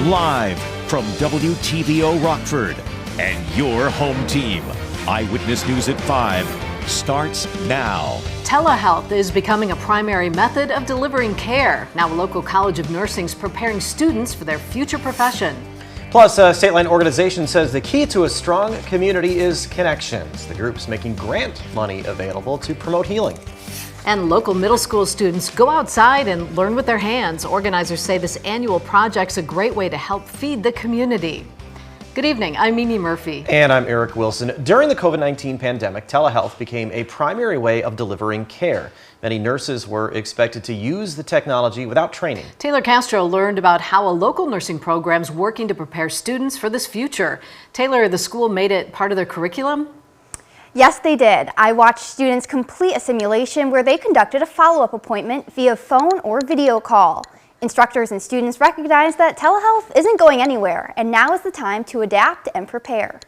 Live from WTVO Rockford and your home team. Eyewitness News at 5 starts now. Telehealth is becoming a primary method of delivering care. Now a local college of nursing is preparing students for their future profession. Plus, a Stateline organization says the key to a strong community is connections. The group's making grant money available to promote healing. And local middle school students go outside and learn with their hands. Organizers say this annual project's a great way to help feed the community. Good evening, I'm Mimi Murphy. And I'm Eric Wilson. During the COVID-19 pandemic, telehealth became a primary way of delivering care. Many nurses were expected to use the technology without training. Taylor Castro learned about how a local nursing program's working to prepare students for this future. Taylor, the school made it part of their curriculum? Yes, they did. I watched students complete a simulation where they conducted a follow-up appointment via phone or video call. Instructors and students recognized that telehealth isn't going anywhere, and now is the time to adapt and prepare.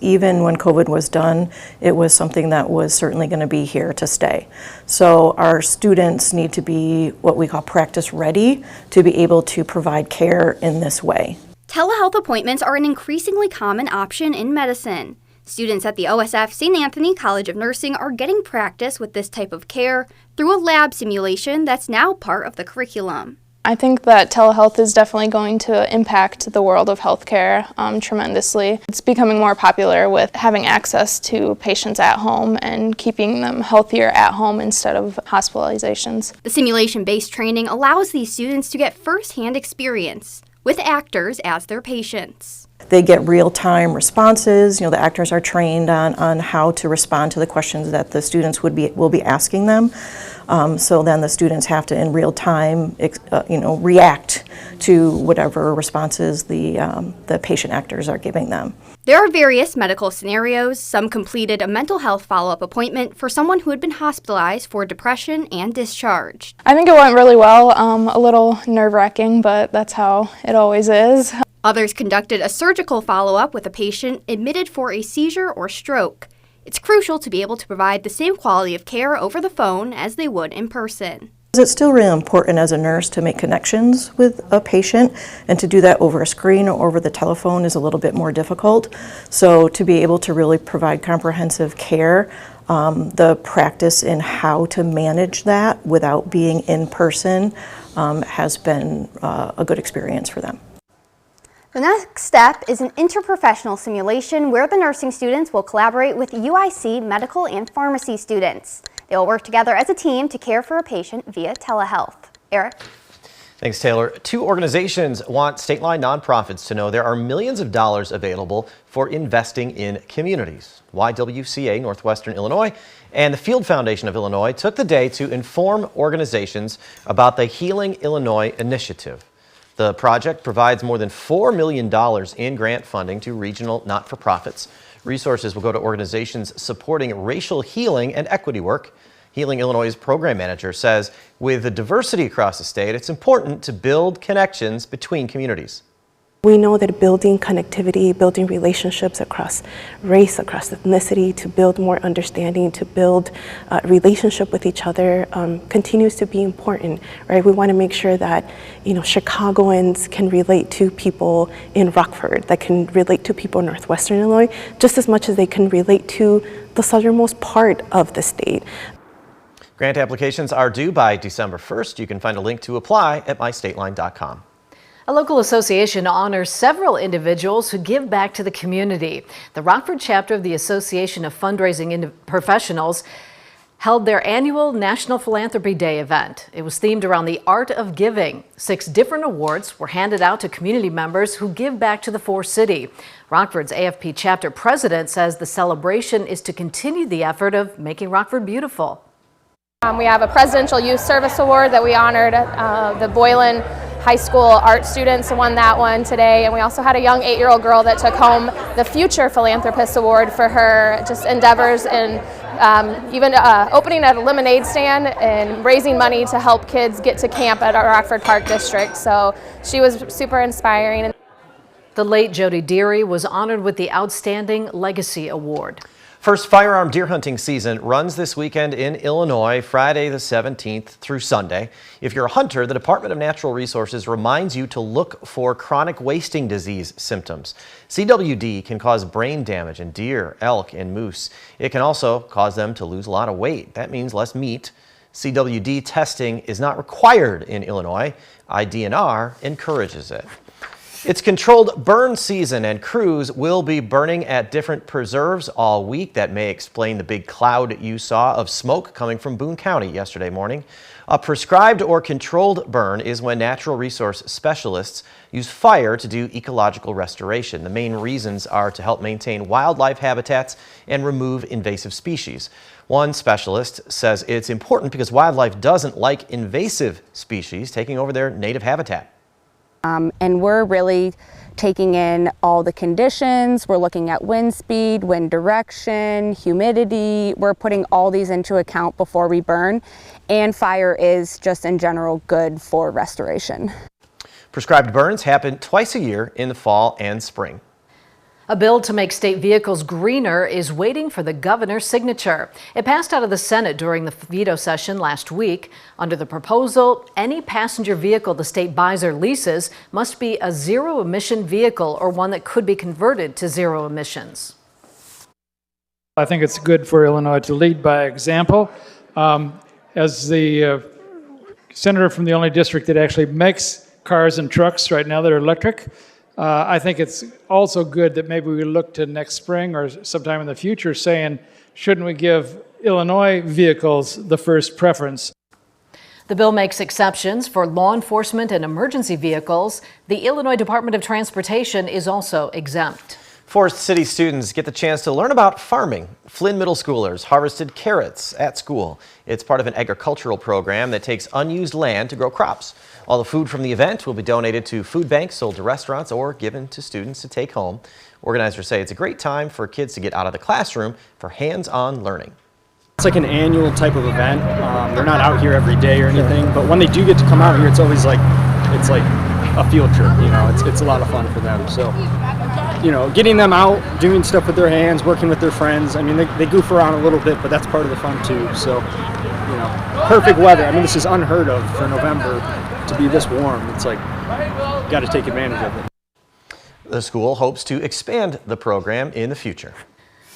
Even when COVID was done, it was something that was certainly going to be here to stay. So our students need to be what we call practice ready to be able to provide care in this way. Telehealth appointments are an increasingly common option in medicine. Students at the OSF St. Anthony College of Nursing are getting practice with this type of care through a lab simulation that's now part of the curriculum. I think that telehealth is definitely going to impact the world of healthcare tremendously. It's becoming more popular with having access to patients at home and keeping them healthier at home instead of hospitalizations. The simulation-based training allows these students to get first-hand experience with actors as their patients. They get real-time responses. The actors are trained on how to respond to the questions that the students will be asking them. So then the students have to, in real time, react to whatever responses the patient actors are giving them. There are various medical scenarios. Some completed a mental health follow-up appointment for someone who had been hospitalized for depression and discharged. I think it went really well, a little nerve-wracking, but that's how it always is. Others conducted a surgical follow-up with a patient admitted for a seizure or stroke. It's crucial to be able to provide the same quality of care over the phone as they would in person. It's still really important as a nurse to make connections with a patient, and to do that over a screen or over the telephone is a little bit more difficult. So to be able to really provide comprehensive care, the practice in how to manage that without being in person has been a good experience for them. The next step is an interprofessional simulation where the nursing students will collaborate with UIC medical and pharmacy students. They will work together as a team to care for a patient via telehealth. Eric? Thanks, Taylor. 2 organizations want Stateline nonprofits to know there are millions of dollars available for investing in communities. YWCA Northwestern Illinois and the Field Foundation of Illinois took the day to inform organizations about the Healing Illinois initiative. The project provides more than $4 million in grant funding to regional not-for-profits. Resources will go to organizations supporting racial healing and equity work. Healing Illinois' program manager says with the diversity across the state, it's important to build connections between communities. We know that building connectivity, building relationships across race, across ethnicity, to build more understanding, to build relationship with each other continues to be important, right? We want to make sure that, Chicagoans can relate to people in Rockford, that can relate to people in Northwestern Illinois, just as much as they can relate to the southernmost part of the state. Grant applications are due by December 1st. You can find a link to apply at mystateline.com. A local association honors several individuals who give back to the community. The Rockford chapter of the Association of Fundraising Professionals held their annual National Philanthropy Day event. It was themed around the art of giving. 6 different awards were handed out to community members who give back to the Four-City. Rockford's AFP chapter president says the celebration is to continue the effort of making Rockford beautiful. We have a Presidential Youth Service Award that we honored the Boylan High School art students won that one today, and we also had a young 8-year-old girl that took home the Future Philanthropist Award for her just endeavors in even opening a lemonade stand and raising money to help kids get to camp at our Rockford Park District. So she was super inspiring. The late Jody Deary was honored with the Outstanding Legacy Award. First firearm deer hunting season runs this weekend in Illinois, Friday the 17th through Sunday. If you're a hunter, the Department of Natural Resources reminds you to look for chronic wasting disease symptoms. CWD can cause brain damage in deer, elk, and moose. It can also cause them to lose a lot of weight. That means less meat. CWD testing is not required in Illinois. IDNR encourages it. It's controlled burn season, and crews will be burning at different preserves all week. That may explain the big cloud you saw of smoke coming from Boone County yesterday morning. A prescribed or controlled burn is when natural resource specialists use fire to do ecological restoration. The main reasons are to help maintain wildlife habitats and remove invasive species. One specialist says it's important because wildlife doesn't like invasive species taking over their native habitat. And we're really taking in all the conditions. We're looking at wind speed, wind direction, humidity. We're putting all these into account before we burn. And fire is just in general good for restoration. Prescribed burns happen twice a year in the fall and spring. A bill to make state vehicles greener is waiting for the governor's signature. It passed out of the Senate during the veto session last week. Under the proposal, any passenger vehicle the state buys or leases must be a zero-emission vehicle or one that could be converted to zero emissions. I think it's good for Illinois to lead by example. As the senator from the only district that actually makes cars and trucks right now that are electric, I think it's also good that maybe we look to next spring or sometime in the future saying, shouldn't we give Illinois vehicles the first preference? The bill makes exceptions for law enforcement and emergency vehicles. The Illinois Department of Transportation is also exempt. Forest City students get the chance to learn about farming. Flynn middle schoolers harvested carrots at school. It's part of an agricultural program that takes unused land to grow crops. All the food from the event will be donated to food banks, sold to restaurants, or given to students to take home. Organizers say it's a great time for kids to get out of the classroom for hands-on learning. It's like an annual type of event. They're not out here every day or anything, but when they do get to come out here, it's always like a field trip. You know, it's a lot of fun for them. So, you know, getting them out, doing stuff with their hands, working with their friends. I mean, they goof around a little bit, but that's part of the fun too. So, you know, perfect weather. I mean, this is unheard of for November to be this warm. It's like, got to take advantage of it. The school hopes to expand the program in the future.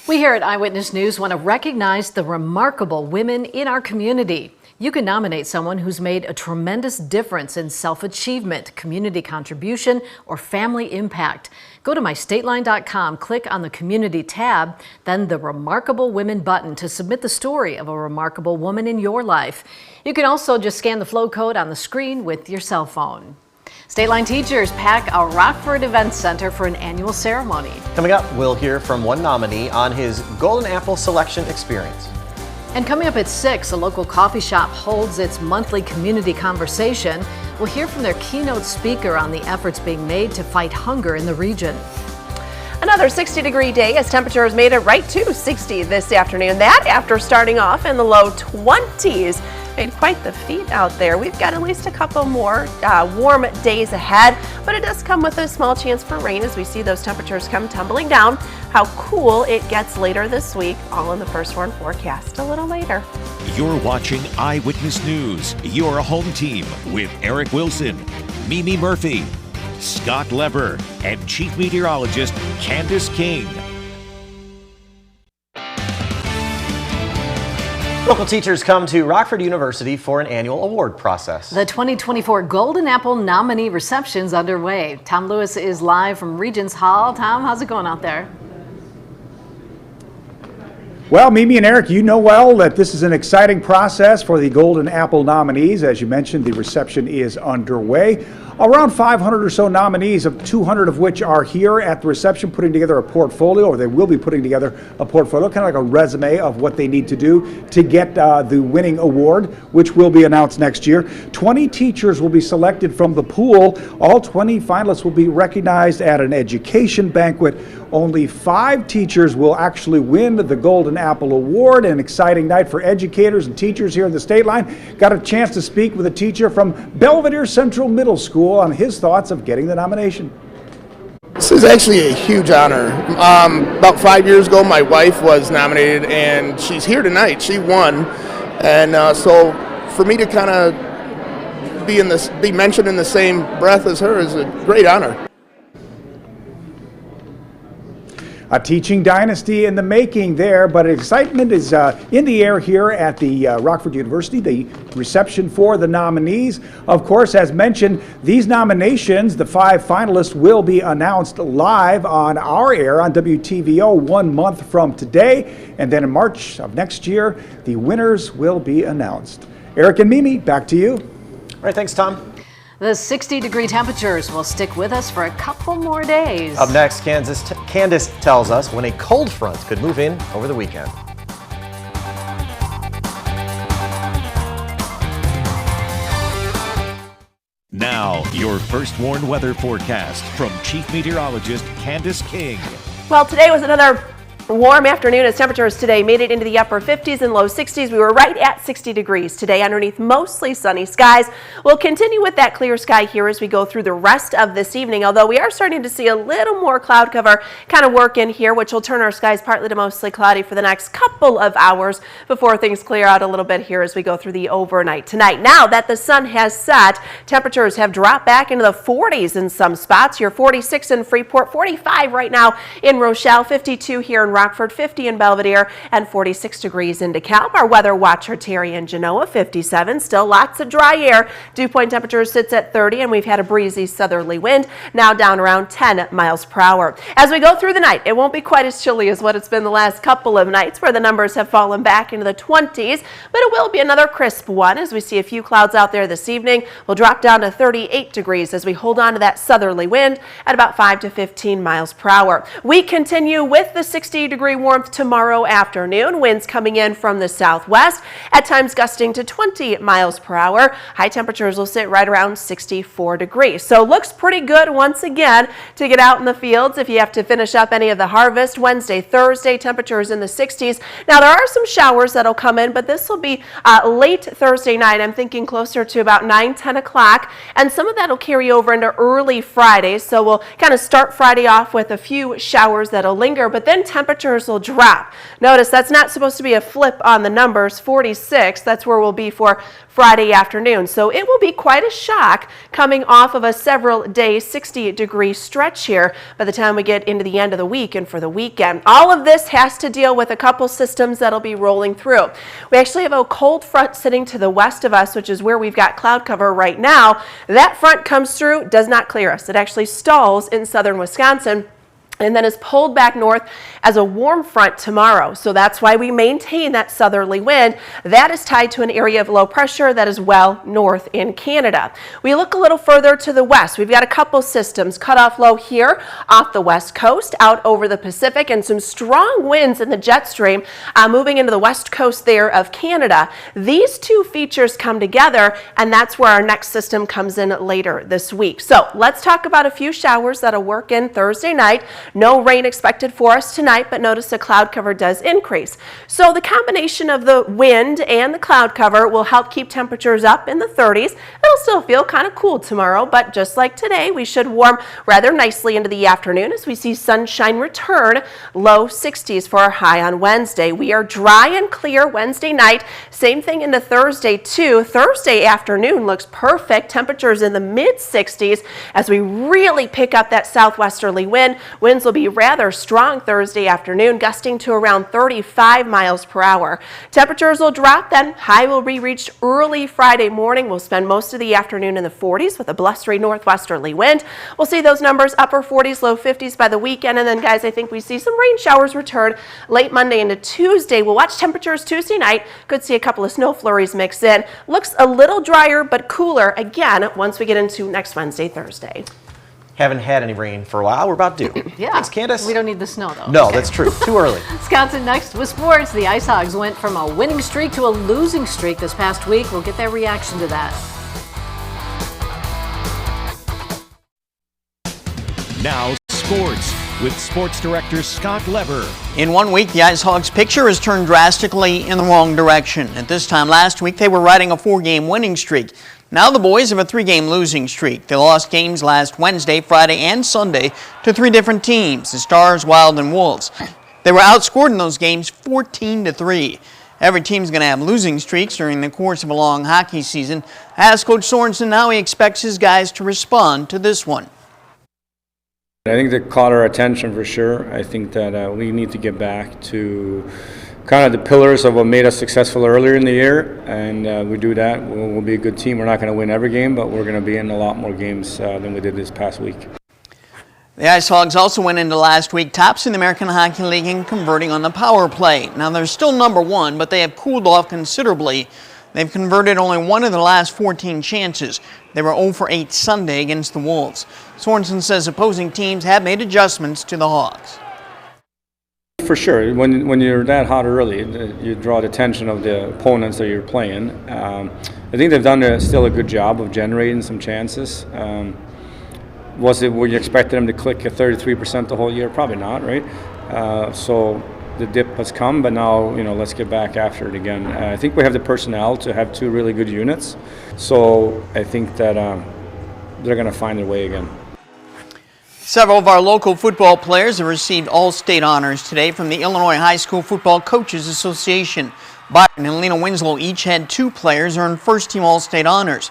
We here at Eyewitness News want to recognize the remarkable women in our community. You can nominate someone who's made a tremendous difference in self-achievement, community contribution, or family impact. Go to mystateline.com, click on the Community tab, then the Remarkable Women button to submit the story of a remarkable woman in your life. You can also just scan the flow code on the screen with your cell phone. Stateline teachers pack a Rockford Event Center for an annual ceremony. Coming up, we'll hear from one nominee on his Golden Apple selection experience. And coming up at 6, a local coffee shop holds its monthly community conversation. We'll hear from their keynote speaker on the efforts being made to fight hunger in the region. Another 60-degree day as temperatures made it right to 60 this afternoon. That after starting off in the low 20s. Made quite the feat out there. We've got at least a couple more warm days ahead, but it does come with a small chance for rain as we see those temperatures come tumbling down. How cool it gets later this week, all in the first warn forecast a little later. You're watching Eyewitness News, your home team with Eric Wilson, Mimi Murphy, Scott Lever, and Chief Meteorologist Candace King. Local teachers come to Rockford University for an annual award process. The 2024 Golden Apple nominee reception's underway. Tom Lewis is live from Regents Hall. Tom, how's it going out there? Well, Mimi and Eric, you know well that this is an exciting process for the Golden Apple nominees. As you mentioned, the reception is underway. Around 500 or so nominees, of 200 of which are here at the reception putting together a portfolio, or they will be putting together a portfolio, kind of like a resume of what they need to do to get the winning award, which will be announced next year. 20 teachers will be selected from the pool. All 20 finalists will be recognized at an education banquet. Only 5 teachers will actually win the Golden Apple Award. An exciting night for educators and teachers here in the Stateline. Got a chance to speak with a teacher from Belvedere Central Middle School on his thoughts of getting the nomination. This was actually a huge honor. About 5 years ago, my wife was nominated, and she's here tonight. She won, and so for me to kind of be mentioned in the same breath as her is a great honor. A teaching dynasty in the making there, but excitement is in the air here at the Rockford University, the reception for the nominees. Of course, as mentioned, these nominations, the 5 finalists, will be announced live on our air on WTVO 1 month from today. And then in March of next year, the winners will be announced. Eric and Mimi, back to you. All right, thanks, Tom. The 60-degree temperatures will stick with us for a couple more days. Up next, Candace tells us when a cold front could move in over the weekend. Now, your first warned weather forecast from Chief Meteorologist Candace King. Well, today was another warm afternoon as temperatures today made it into the upper 50s and low 60s. We were right at 60 degrees today underneath mostly sunny skies. We'll continue with that clear sky here as we go through the rest of this evening, although we are starting to see a little more cloud cover kind of work in here, which will turn our skies partly to mostly cloudy for the next couple of hours before things clear out a little bit here as we go through the overnight tonight. Now that the sun has set, temperatures have dropped back into the 40s in some spots. You're 46 in Freeport, 45 right now in Rochelle, 52 here in Rockford, 50 in Belvedere, and 46 degrees in DeKalb. Our weather watcher Terry in Genoa, 57. Still lots of dry air. Dew point temperature sits at 30, and we've had a breezy southerly wind, now down around 10 miles per hour. As we go through the night, it won't be quite as chilly as what it's been the last couple of nights, where the numbers have fallen back into the 20s, but it will be another crisp one as we see a few clouds out there this evening. We'll drop down to 38 degrees as we hold on to that southerly wind at about 5 to 15 miles per hour. We continue with the 60-degree warmth tomorrow afternoon. Winds coming in from the southwest, at times gusting to 20 miles per hour. High temperatures will sit right around 64 degrees. So looks pretty good once again to get out in the fields if you have to finish up any of the harvest. Wednesday, Thursday, temperatures in the 60s. Now there are some showers that'll come in, but this will be late Thursday night. I'm thinking closer to about 9-10 o'clock, and some of that will carry over into early Friday. So we'll kind of start Friday off with a few showers that'll linger, but then temperatures will drop. Notice that's not supposed to be a flip on the numbers. 46, that's where we'll be for Friday afternoon. So it will be quite a shock coming off of a several day 60-degree stretch here by the time we get into the end of the week and for the weekend. All of this has to deal with a couple systems that'll be rolling through. We actually have a cold front sitting to the west of us, which is where we've got cloud cover right now. That front comes through, does not clear us. It actually stalls in southern Wisconsin, and then is pulled back north as a warm front tomorrow. So that's why we maintain that southerly wind. That is tied to an area of low pressure that is well north in Canada. We look a little further to the west. We've got a couple systems cut off low here off the west coast, out over the Pacific, and some strong winds in the jet stream moving into the west coast there of Canada. These two features come together, and that's where our next system comes in later this week. So let's talk about a few showers that'll work in Thursday night. No rain expected for us tonight, but notice the cloud cover does increase. So the combination of the wind and the cloud cover will help keep temperatures up in the 30s. It'll still feel kind of cool tomorrow, but just like today, we should warm rather nicely into the afternoon as we see sunshine return. Low 60s for our high on Wednesday. We are dry and clear Wednesday night. Same thing into Thursday too. Thursday afternoon looks perfect. Temperatures in the mid 60s as we really pick up that southwesterly wind. Winds will be rather strong Thursday afternoon, gusting to around 35 miles per hour. Temperatures will drop then. High will be reached early Friday morning. We'll spend most of the afternoon in the 40s with a blustery northwesterly wind. We'll see those numbers upper 40s, low 50s by the weekend. And then, guys, I think we see some rain showers return late Monday into Tuesday. We'll watch temperatures Tuesday night. Could see a couple of snow flurries mix in. Looks a little drier but cooler again once we get into next Wednesday, Thursday. Haven't had any rain for a while. We're about due. Yeah. Thanks, Candace. We don't need the snow, though. No, that's true. Too early. Wisconsin next with sports. The Ice Hogs went from a winning streak to a losing streak this past week. We'll get their reaction to that. Now, sports with sports director Scott Lever. In 1 week, the Ice Hogs picture has turned drastically in the wrong direction. At this time last week, they were riding a 4-game winning streak. Now the boys have a 3-game losing streak. They lost games last Wednesday, Friday, and Sunday to 3 different teams, the Stars, Wild, and Wolves. They were outscored in those games 14-3. Every team's going to have losing streaks during the course of a long hockey season. As Coach Sorensen, how he expects his guys to respond to this one. I think they caught our attention for sure. I think that we need to get back to kind of the pillars of what made us successful earlier in the year, and we do that, we'll be a good team. We're not going to win every game, but we're going to be in a lot more games than we did this past week. The Ice Hogs also went into last week tops in the American Hockey League in converting on the power play. Now they're still number 1, but they have cooled off considerably. They've converted only 1 of the last 14 chances. They were 0 for 8 Sunday against the Wolves. Sorensen says opposing teams have made adjustments to the Hogs. For sure, when you're that hot early, you draw the attention of the opponents that you're playing. I think they've done still a good job of generating some chances. Were you expecting them to click at 33% the whole year? Probably not, right? So the dip has come, but now let's get back after it again. I think we have the personnel to have 2 really good units, so I think that they're going to find their way again. Several of our local football players have received all-state honors today from the Illinois High School Football Coaches Association. Byron and Lena Winslow each had 2 players earn first-team all-state honors.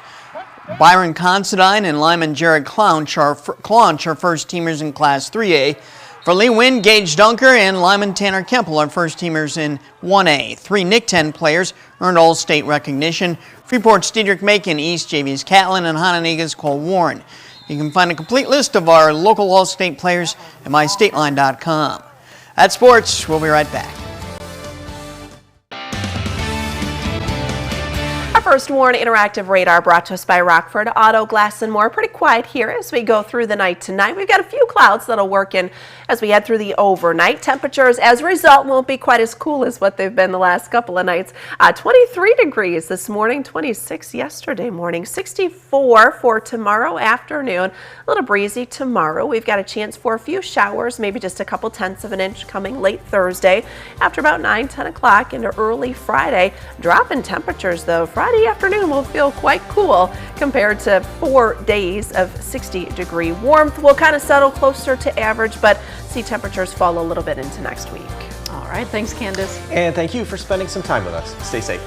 Byron Considine and lineman Jared Clounch are first-teamers in Class 3A. For Lee Wynn, Gage Dunker and lineman Tanner Kemple are first-teamers in 1A. 3 NIC-10 players earned all-state recognition. Freeport's Diedrich Macon, East JV's Catlin, and Hononegah's Cole Warren. You can find a complete list of our local all-state players at mystateline.com. That's sports. We'll be right back. Our first Warren Interactive Radar brought to us by Rockford Auto Glass and More. Pretty quiet here as we go through the night tonight. We've got a few clouds that'll work in as we head through the overnight. Temperatures, as a result, won't be quite as cool as what they've been the last couple of nights. 23 degrees this morning, 26 yesterday morning, 64 for tomorrow afternoon. A little breezy tomorrow. We've got a chance for a few showers, maybe just a couple tenths of an inch coming late Thursday after about 9-10 o'clock into early Friday. Drop in temperatures, though. Friday afternoon will feel quite cool compared to 4 days of 60-degree warmth. We'll kind of settle closer to average, but see temperatures fall a little bit into next week. All right, thanks, Candace. And thank you for spending some time with us. Stay safe.